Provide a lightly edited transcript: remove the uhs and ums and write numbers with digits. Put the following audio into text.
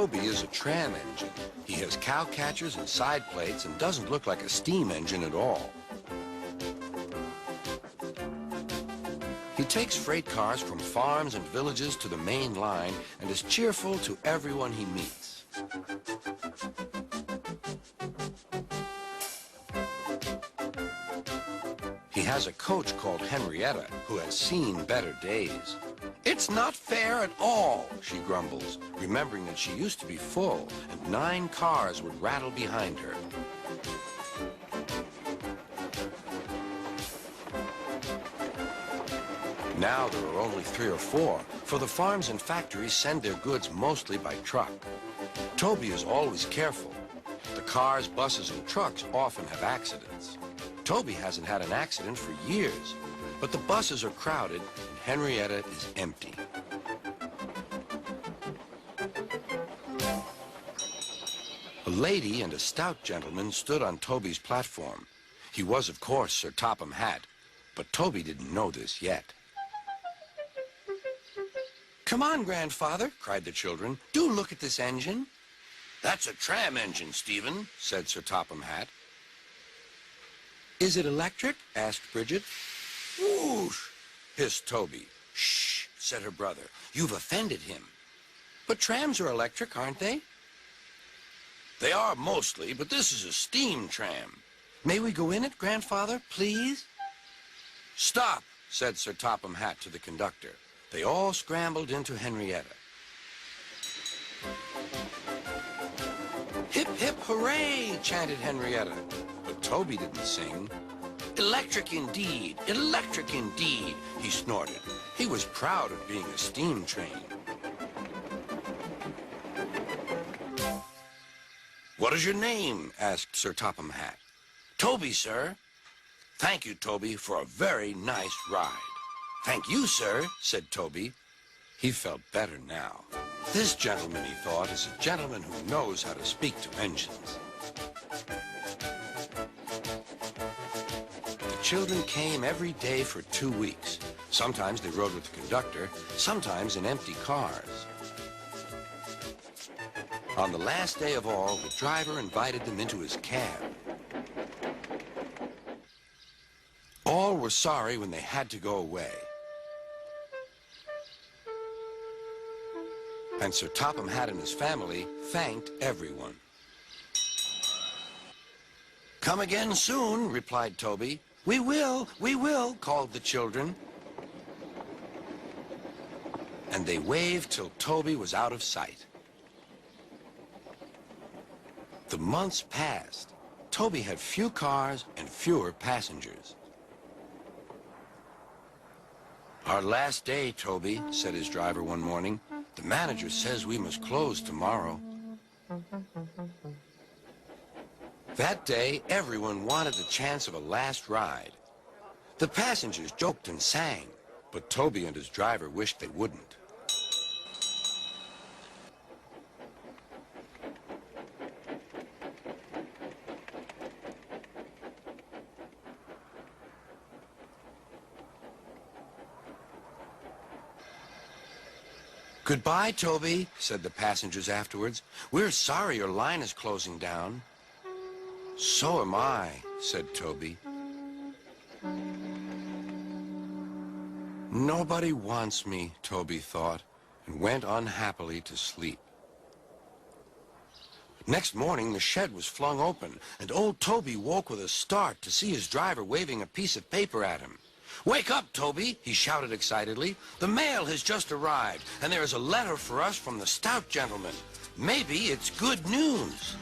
Toby is a tram engine. He has cow catchers and side plates and doesn't look like a steam engine at all. He takes freight cars from farms and villages to the main line and is cheerful to everyone he meets. He has a coach called Henrieta who has seen better days. "It's not fair at all," she grumbles, remembering that she used to be full and 9 cars would rattle behind her. Now there are only 3 or 4, for the farms and factories send their goods mostly by truck. Toby is always careful. The cars, buses, and trucks often have accidents. Toby hasn't had an accident for years, but the buses are crowded and Henrieta is empty. A lady and a stout gentleman stood on Toby's platform. He was, of course, Sir Topham Hatt, but Toby didn't know this yet. "Come on, grandfather," cried the children. "Do look at this engine." "That's a tram engine, Stephen," said Sir Topham Hatt. "Is it electric?" asked Bridget. "Whoosh!" hissed Toby. "Shh," said her brother. "You've offended him." "But trams are electric, aren't they?" "They are mostly, but this is a steam tram." "May we go in it, grandfather, please?" "Stop," said Sir Topham Hatt to the conductor. They all scrambled into Henrieta. "Hip, hip, hooray!" chanted Henrieta. But Toby didn't sing. "Electric indeed, electric indeed," he snorted. He was proud of being a steam train. "What is your name?" asked Sir Topham Hatt. "Toby, sir." "Thank you, Toby, for a very nice ride." "Thank you, sir," said Toby. He felt better now. This gentleman, he thought, is a gentleman who knows how to speak to engines. The children came every day for 2 weeks. Sometimes they rode with the conductor, sometimes in empty cars. On the last day of all, the driver invited them into his cab. All were sorry when they had to go away. And Sir Topham Hatt and his family thanked everyone. "Come again soon," replied Toby. We will, called the children. And they waved till Toby was out of sight. The months passed. Toby had few cars and fewer passengers. "Our last day, Toby," said his driver one morning. "The manager says we must close tomorrow." That day, everyone wanted the chance of a last ride. The passengers joked and sang, but Toby and his driver wished they wouldn't. "Goodbye, Toby," said the passengers afterwards. "We're sorry your line is closing down." "So am I," said Toby. Nobody wants me, Toby thought, and went unhappily to sleep. Next morning, the shed was flung open, and old Toby woke with a start to see his driver waving a piece of paper at him. "Wake up, Toby," he shouted excitedly. "The mail has just arrived, and there is a letter for us from the stout gentleman. Maybe it's good news."